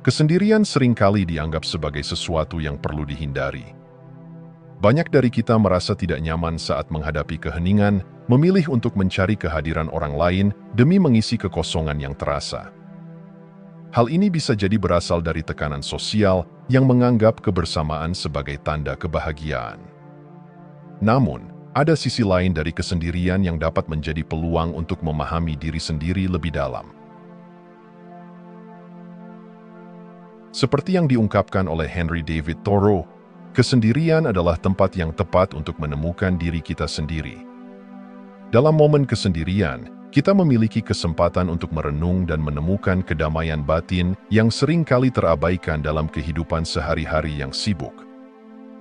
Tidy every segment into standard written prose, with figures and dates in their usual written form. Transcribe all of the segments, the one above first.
Kesendirian seringkali dianggap sebagai sesuatu yang perlu dihindari. Banyak dari kita merasa tidak nyaman saat menghadapi keheningan, memilih untuk mencari kehadiran orang lain demi mengisi kekosongan yang terasa. Hal ini bisa jadi berasal dari tekanan sosial yang menganggap kebersamaan sebagai tanda kebahagiaan. Namun, ada sisi lain dari kesendirian yang dapat menjadi peluang untuk memahami diri sendiri lebih dalam. Seperti yang diungkapkan oleh Henry David Thoreau, kesendirian adalah tempat yang tepat untuk menemukan diri kita sendiri. Dalam momen kesendirian, kita memiliki kesempatan untuk merenung dan menemukan kedamaian batin yang sering kali terabaikan dalam kehidupan sehari-hari yang sibuk.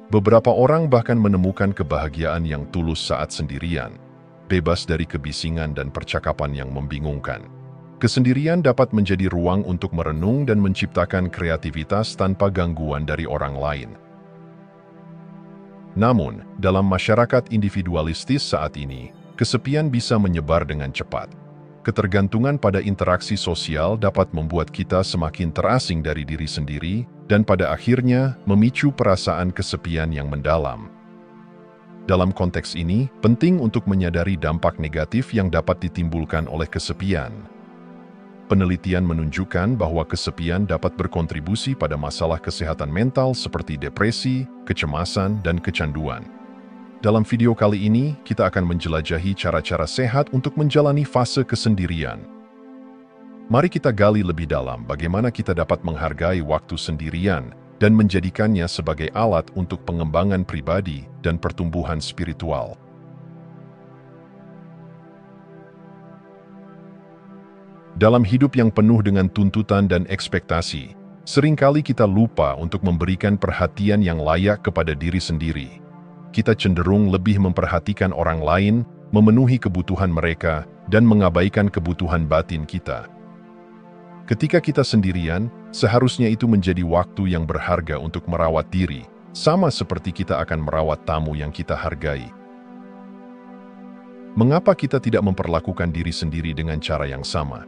Beberapa orang bahkan menemukan kebahagiaan yang tulus saat sendirian, bebas dari kebisingan dan percakapan yang membingungkan. Kesendirian dapat menjadi ruang untuk merenung dan menciptakan kreativitas tanpa gangguan dari orang lain. Namun, dalam masyarakat individualistis saat ini, kesepian bisa menyebar dengan cepat. Ketergantungan pada interaksi sosial dapat membuat kita semakin terasing dari diri sendiri dan pada akhirnya memicu perasaan kesepian yang mendalam. Dalam konteks ini, penting untuk menyadari dampak negatif yang dapat ditimbulkan oleh kesepian. Penelitian menunjukkan bahwa kesepian dapat berkontribusi pada masalah kesehatan mental seperti depresi, kecemasan, dan kecanduan. Dalam video kali ini, kita akan menjelajahi cara-cara sehat untuk menjalani fase kesendirian. Mari kita gali lebih dalam bagaimana kita dapat menghargai waktu sendirian dan menjadikannya sebagai alat untuk pengembangan pribadi dan pertumbuhan spiritual. Dalam hidup yang penuh dengan tuntutan dan ekspektasi, seringkali kita lupa untuk memberikan perhatian yang layak kepada diri sendiri. Kita cenderung lebih memperhatikan orang lain, memenuhi kebutuhan mereka, dan mengabaikan kebutuhan batin kita. Ketika kita sendirian, seharusnya itu menjadi waktu yang berharga untuk merawat diri, sama seperti kita akan merawat tamu yang kita hargai. Mengapa kita tidak memperlakukan diri sendiri dengan cara yang sama?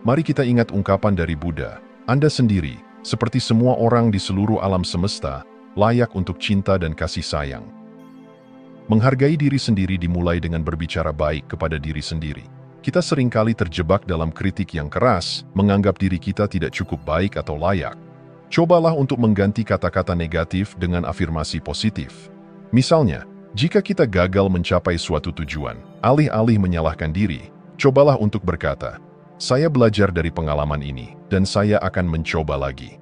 Mari kita ingat ungkapan dari Buddha, Anda sendiri, seperti semua orang di seluruh alam semesta, layak untuk cinta dan kasih sayang. Menghargai diri sendiri dimulai dengan berbicara baik kepada diri sendiri. Kita seringkali terjebak dalam kritik yang keras, menganggap diri kita tidak cukup baik atau layak. Cobalah untuk mengganti kata-kata negatif dengan afirmasi positif. Misalnya, jika kita gagal mencapai suatu tujuan, alih-alih menyalahkan diri, cobalah untuk berkata, "Saya belajar dari pengalaman ini, dan saya akan mencoba lagi."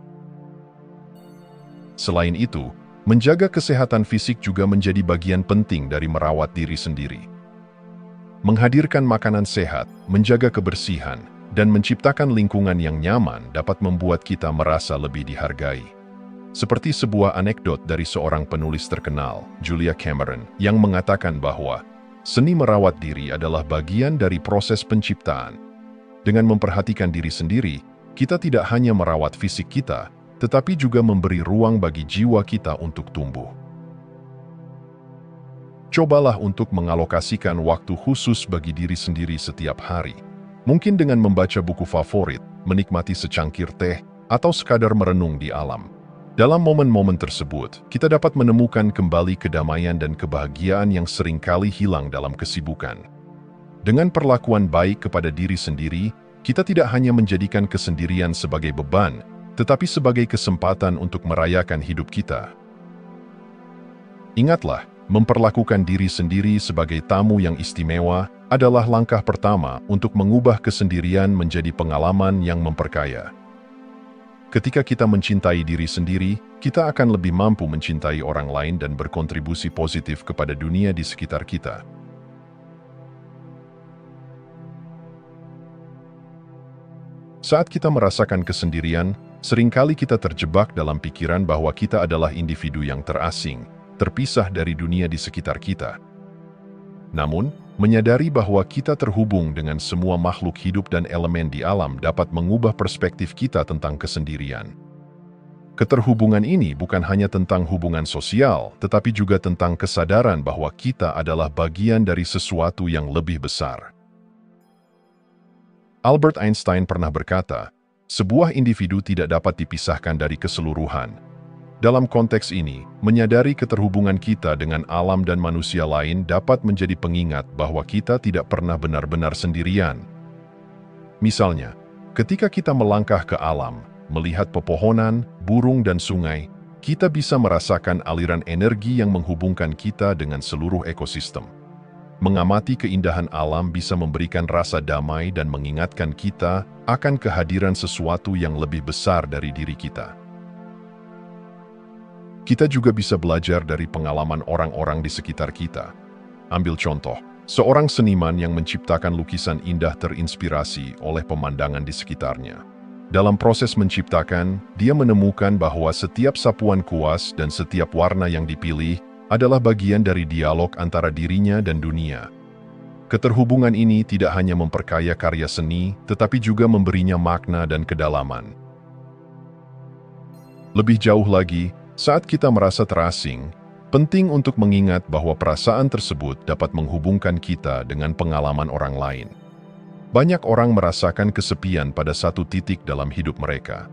Selain itu, menjaga kesehatan fisik juga menjadi bagian penting dari merawat diri sendiri. Menghadirkan makanan sehat, menjaga kebersihan, dan menciptakan lingkungan yang nyaman dapat membuat kita merasa lebih dihargai. Seperti sebuah anekdot dari seorang penulis terkenal, Julia Cameron, yang mengatakan bahwa seni merawat diri adalah bagian dari proses penciptaan. Dengan memperhatikan diri sendiri, kita tidak hanya merawat fisik kita, tetapi juga memberi ruang bagi jiwa kita untuk tumbuh. Cobalah untuk mengalokasikan waktu khusus bagi diri sendiri setiap hari. Mungkin dengan membaca buku favorit, menikmati secangkir teh, atau sekadar merenung di alam. Dalam momen-momen tersebut, kita dapat menemukan kembali kedamaian dan kebahagiaan yang seringkali hilang dalam kesibukan. Dengan perlakuan baik kepada diri sendiri, kita tidak hanya menjadikan kesendirian sebagai beban, tetapi sebagai kesempatan untuk merayakan hidup kita. Ingatlah, memperlakukan diri sendiri sebagai tamu yang istimewa adalah langkah pertama untuk mengubah kesendirian menjadi pengalaman yang memperkaya. Ketika kita mencintai diri sendiri, kita akan lebih mampu mencintai orang lain dan berkontribusi positif kepada dunia di sekitar kita. Saat kita merasakan kesendirian, seringkali kita terjebak dalam pikiran bahwa kita adalah individu yang terasing, terpisah dari dunia di sekitar kita. Namun, menyadari bahwa kita terhubung dengan semua makhluk hidup dan elemen di alam dapat mengubah perspektif kita tentang kesendirian. Keterhubungan ini bukan hanya tentang hubungan sosial, tetapi juga tentang kesadaran bahwa kita adalah bagian dari sesuatu yang lebih besar. Albert Einstein pernah berkata, Sebuah individu tidak dapat dipisahkan dari keseluruhan. Dalam konteks ini, menyadari keterhubungan kita dengan alam dan manusia lain dapat menjadi pengingat bahwa kita tidak pernah benar-benar sendirian. Misalnya, ketika kita melangkah ke alam, melihat pepohonan, burung, dan sungai, kita bisa merasakan aliran energi yang menghubungkan kita dengan seluruh ekosistem. Mengamati keindahan alam bisa memberikan rasa damai dan mengingatkan kita akan kehadiran sesuatu yang lebih besar dari diri kita. Kita juga bisa belajar dari pengalaman orang-orang di sekitar kita. Ambil contoh, seorang seniman yang menciptakan lukisan indah terinspirasi oleh pemandangan di sekitarnya. Dalam proses menciptakan, dia menemukan bahwa setiap sapuan kuas dan setiap warna yang dipilih adalah bagian dari dialog antara dirinya dan dunia. Keterhubungan ini tidak hanya memperkaya karya seni, tetapi juga memberinya makna dan kedalaman. Lebih jauh lagi, saat kita merasa terasing, penting untuk mengingat bahwa perasaan tersebut dapat menghubungkan kita dengan pengalaman orang lain. Banyak orang merasakan kesepian pada satu titik dalam hidup mereka.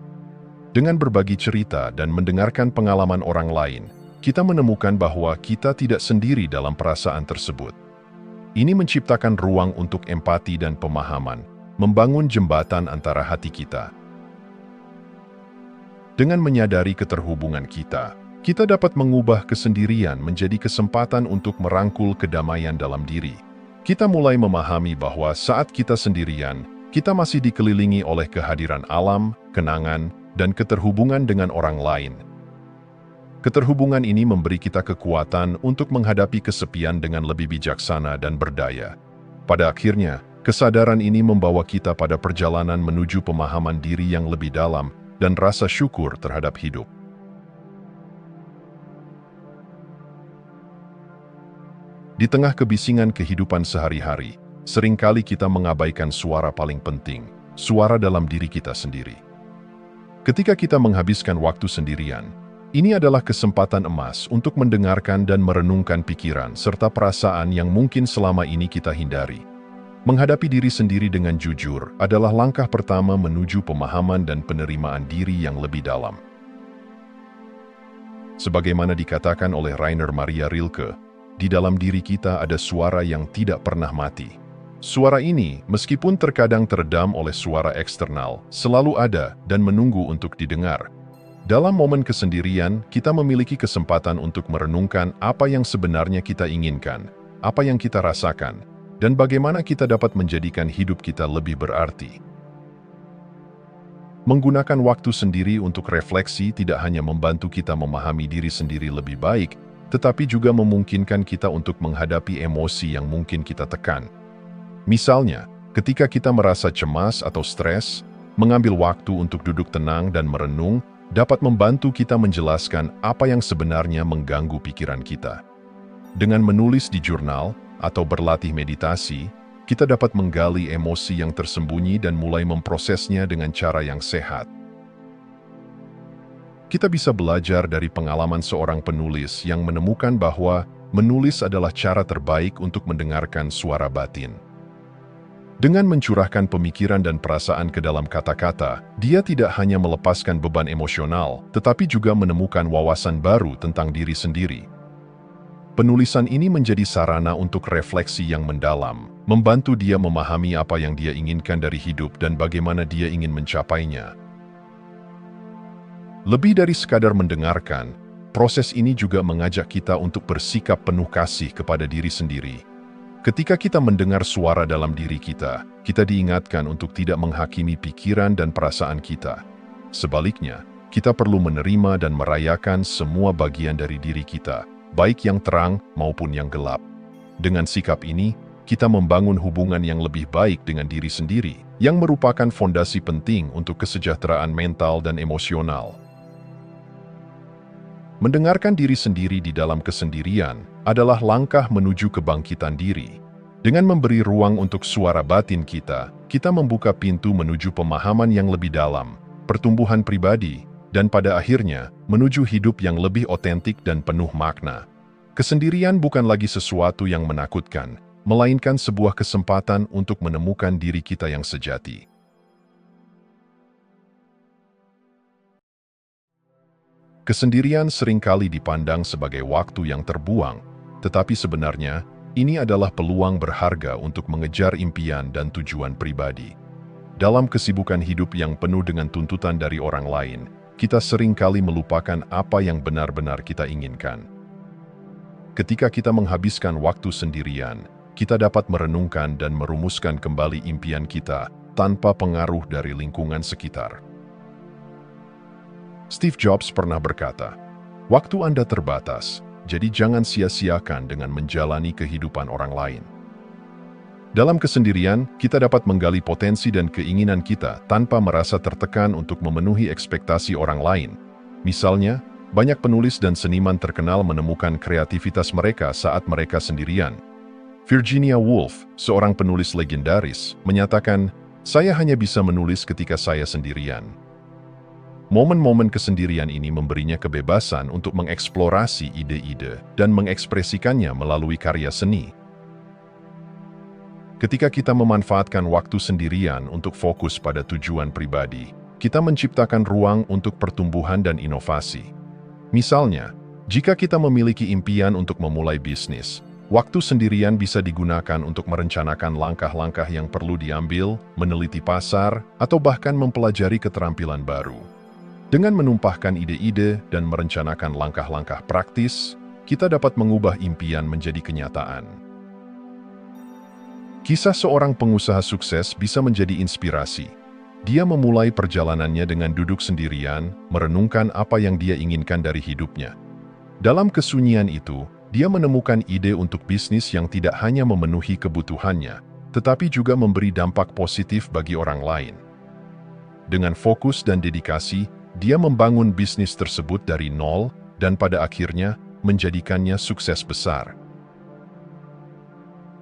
Dengan berbagi cerita dan mendengarkan pengalaman orang lain, kita menemukan bahwa kita tidak sendiri dalam perasaan tersebut. Ini menciptakan ruang untuk empati dan pemahaman, membangun jembatan antara hati kita. Dengan menyadari keterhubungan kita, kita dapat mengubah kesendirian menjadi kesempatan untuk merangkul kedamaian dalam diri. Kita mulai memahami bahwa saat kita sendirian, kita masih dikelilingi oleh kehadiran alam, kenangan, dan keterhubungan dengan orang lain. Keterhubungan ini memberi kita kekuatan untuk menghadapi kesepian dengan lebih bijaksana dan berdaya. Pada akhirnya, kesadaran ini membawa kita pada perjalanan menuju pemahaman diri yang lebih dalam dan rasa syukur terhadap hidup. Di tengah kebisingan kehidupan sehari-hari, seringkali kita mengabaikan suara paling penting, suara dalam diri kita sendiri. Ketika kita menghabiskan waktu sendirian, ini adalah kesempatan emas untuk mendengarkan dan merenungkan pikiran serta perasaan yang mungkin selama ini kita hindari. Menghadapi diri sendiri dengan jujur adalah langkah pertama menuju pemahaman dan penerimaan diri yang lebih dalam. Sebagaimana dikatakan oleh Rainer Maria Rilke, di dalam diri kita ada suara yang tidak pernah mati. Suara ini, meskipun terkadang teredam oleh suara eksternal, selalu ada dan menunggu untuk didengar. Dalam momen kesendirian, kita memiliki kesempatan untuk merenungkan apa yang sebenarnya kita inginkan, apa yang kita rasakan, dan bagaimana kita dapat menjadikan hidup kita lebih berarti. Menggunakan waktu sendiri untuk refleksi tidak hanya membantu kita memahami diri sendiri lebih baik, tetapi juga memungkinkan kita untuk menghadapi emosi yang mungkin kita tekan. Misalnya, ketika kita merasa cemas atau stres, mengambil waktu untuk duduk tenang dan merenung dapat membantu kita menjelaskan apa yang sebenarnya mengganggu pikiran kita. Dengan menulis di jurnal atau berlatih meditasi, kita dapat menggali emosi yang tersembunyi dan mulai memprosesnya dengan cara yang sehat. Kita bisa belajar dari pengalaman seorang penulis yang menemukan bahwa menulis adalah cara terbaik untuk mendengarkan suara batin. Dengan mencurahkan pemikiran dan perasaan ke dalam kata-kata, dia tidak hanya melepaskan beban emosional, tetapi juga menemukan wawasan baru tentang diri sendiri. Penulisan ini menjadi sarana untuk refleksi yang mendalam, membantu dia memahami apa yang dia inginkan dari hidup dan bagaimana dia ingin mencapainya. Lebih dari sekadar mendengarkan, proses ini juga mengajak kita untuk bersikap penuh kasih kepada diri sendiri. Ketika kita mendengar suara dalam diri kita, kita diingatkan untuk tidak menghakimi pikiran dan perasaan kita. Sebaliknya, kita perlu menerima dan merayakan semua bagian dari diri kita, baik yang terang maupun yang gelap. Dengan sikap ini, kita membangun hubungan yang lebih baik dengan diri sendiri, yang merupakan fondasi penting untuk kesejahteraan mental dan emosional. Mendengarkan diri sendiri di dalam kesendirian adalah langkah menuju kebangkitan diri. Dengan memberi ruang untuk suara batin kita, kita membuka pintu menuju pemahaman yang lebih dalam, pertumbuhan pribadi, dan pada akhirnya, menuju hidup yang lebih otentik dan penuh makna. Kesendirian bukan lagi sesuatu yang menakutkan, melainkan sebuah kesempatan untuk menemukan diri kita yang sejati. Kesendirian seringkali dipandang sebagai waktu yang terbuang, tetapi sebenarnya ini adalah peluang berharga untuk mengejar impian dan tujuan pribadi. Dalam kesibukan hidup yang penuh dengan tuntutan dari orang lain, kita seringkali melupakan apa yang benar-benar kita inginkan. Ketika kita menghabiskan waktu sendirian, kita dapat merenungkan dan merumuskan kembali impian kita tanpa pengaruh dari lingkungan sekitar. Steve Jobs pernah berkata, "Waktu Anda terbatas, jadi jangan sia-siakan dengan menjalani kehidupan orang lain." Dalam kesendirian, kita dapat menggali potensi dan keinginan kita tanpa merasa tertekan untuk memenuhi ekspektasi orang lain. Misalnya, banyak penulis dan seniman terkenal menemukan kreativitas mereka saat mereka sendirian. Virginia Woolf, seorang penulis legendaris, menyatakan, "Saya hanya bisa menulis ketika saya sendirian." Momen-momen kesendirian ini memberinya kebebasan untuk mengeksplorasi ide-ide dan mengekspresikannya melalui karya seni. Ketika kita memanfaatkan waktu sendirian untuk fokus pada tujuan pribadi, kita menciptakan ruang untuk pertumbuhan dan inovasi. Misalnya, jika kita memiliki impian untuk memulai bisnis, waktu sendirian bisa digunakan untuk merencanakan langkah-langkah yang perlu diambil, meneliti pasar, atau bahkan mempelajari keterampilan baru. Dengan menumpahkan ide-ide dan merencanakan langkah-langkah praktis, kita dapat mengubah impian menjadi kenyataan. Kisah seorang pengusaha sukses bisa menjadi inspirasi. Dia memulai perjalanannya dengan duduk sendirian, merenungkan apa yang dia inginkan dari hidupnya. Dalam kesunyian itu, dia menemukan ide untuk bisnis yang tidak hanya memenuhi kebutuhannya, tetapi juga memberi dampak positif bagi orang lain. Dengan fokus dan dedikasi, dia membangun bisnis tersebut dari nol dan pada akhirnya menjadikannya sukses besar.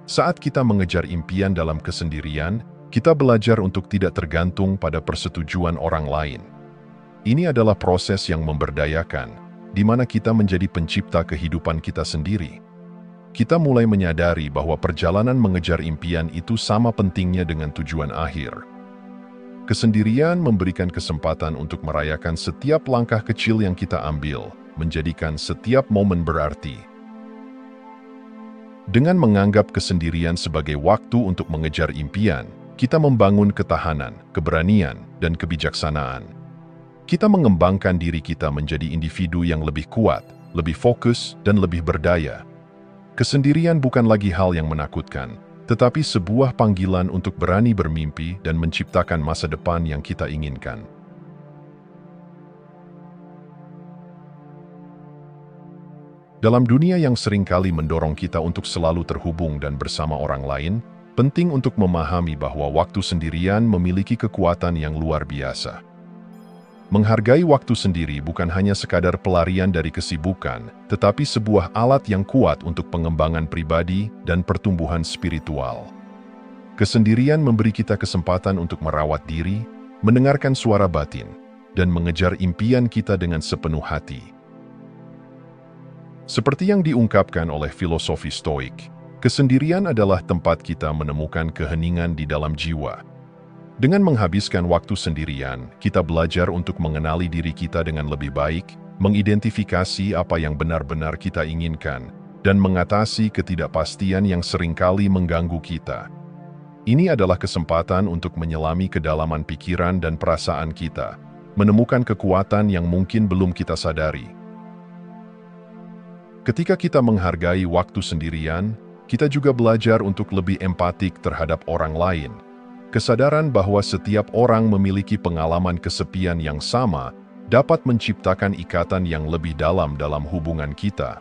Saat kita mengejar impian dalam kesendirian, kita belajar untuk tidak tergantung pada persetujuan orang lain. Ini adalah proses yang memberdayakan, di mana kita menjadi pencipta kehidupan kita sendiri. Kita mulai menyadari bahwa perjalanan mengejar impian itu sama pentingnya dengan tujuan akhir. Kesendirian memberikan kesempatan untuk merayakan setiap langkah kecil yang kita ambil, menjadikan setiap momen berarti. Dengan menganggap kesendirian sebagai waktu untuk mengejar impian, kita membangun ketahanan, keberanian, dan kebijaksanaan. Kita mengembangkan diri kita menjadi individu yang lebih kuat, lebih fokus, dan lebih berdaya. Kesendirian bukan lagi hal yang menakutkan, tetapi sebuah panggilan untuk berani bermimpi dan menciptakan masa depan yang kita inginkan. Dalam dunia yang seringkali mendorong kita untuk selalu terhubung dan bersama orang lain, penting untuk memahami bahwa waktu sendirian memiliki kekuatan yang luar biasa. Menghargai waktu sendiri bukan hanya sekadar pelarian dari kesibukan, tetapi sebuah alat yang kuat untuk pengembangan pribadi dan pertumbuhan spiritual. Kesendirian memberi kita kesempatan untuk merawat diri, mendengarkan suara batin, dan mengejar impian kita dengan sepenuh hati. Seperti yang diungkapkan oleh filosofi Stoik, kesendirian adalah tempat kita menemukan keheningan di dalam jiwa. Dengan menghabiskan waktu sendirian, kita belajar untuk mengenali diri kita dengan lebih baik, mengidentifikasi apa yang benar-benar kita inginkan, dan mengatasi ketidakpastian yang seringkali mengganggu kita. Ini adalah kesempatan untuk menyelami kedalaman pikiran dan perasaan kita, menemukan kekuatan yang mungkin belum kita sadari. Ketika kita menghargai waktu sendirian, kita juga belajar untuk lebih empatik terhadap orang lain. Kesadaran bahwa setiap orang memiliki pengalaman kesepian yang sama dapat menciptakan ikatan yang lebih dalam hubungan kita.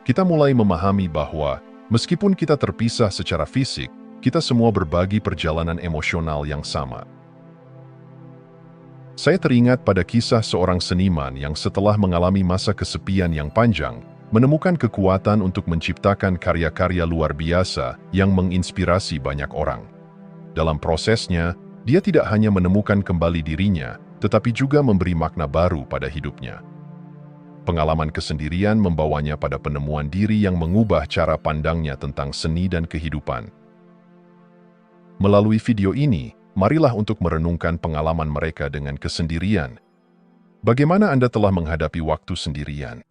Kita mulai memahami bahwa, meskipun kita terpisah secara fisik, kita semua berbagi perjalanan emosional yang sama. Saya teringat pada kisah seorang seniman yang setelah mengalami masa kesepian yang panjang, menemukan kekuatan untuk menciptakan karya-karya luar biasa yang menginspirasi banyak orang. Dalam prosesnya, dia tidak hanya menemukan kembali dirinya, tetapi juga memberi makna baru pada hidupnya. Pengalaman kesendirian membawanya pada penemuan diri yang mengubah cara pandangnya tentang seni dan kehidupan. Melalui video ini, marilah untuk merenungkan pengalaman mereka dengan kesendirian. Bagaimana Anda telah menghadapi waktu sendirian?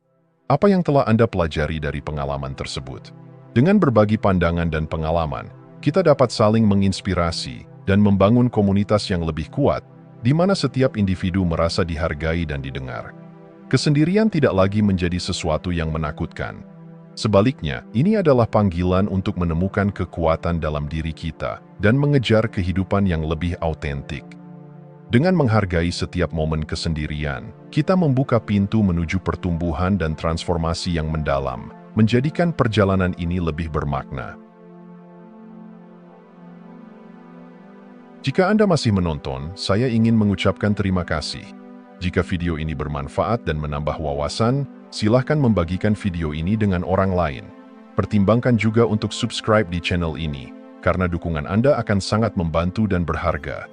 Apa yang telah Anda pelajari dari pengalaman tersebut? Dengan berbagi pandangan dan pengalaman, kita dapat saling menginspirasi dan membangun komunitas yang lebih kuat, di mana setiap individu merasa dihargai dan didengar. Kesendirian tidak lagi menjadi sesuatu yang menakutkan. Sebaliknya, ini adalah panggilan untuk menemukan kekuatan dalam diri kita dan mengejar kehidupan yang lebih autentik. Dengan menghargai setiap momen kesendirian, kita membuka pintu menuju pertumbuhan dan transformasi yang mendalam, menjadikan perjalanan ini lebih bermakna. Jika Anda masih menonton, saya ingin mengucapkan terima kasih. Jika video ini bermanfaat dan menambah wawasan, silahkan membagikan video ini dengan orang lain. Pertimbangkan juga untuk subscribe di channel ini, karena dukungan Anda akan sangat membantu dan berharga.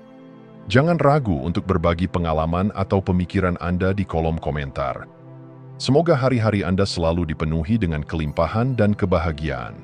Jangan ragu untuk berbagi pengalaman atau pemikiran Anda di kolom komentar. Semoga hari-hari Anda selalu dipenuhi dengan kelimpahan dan kebahagiaan.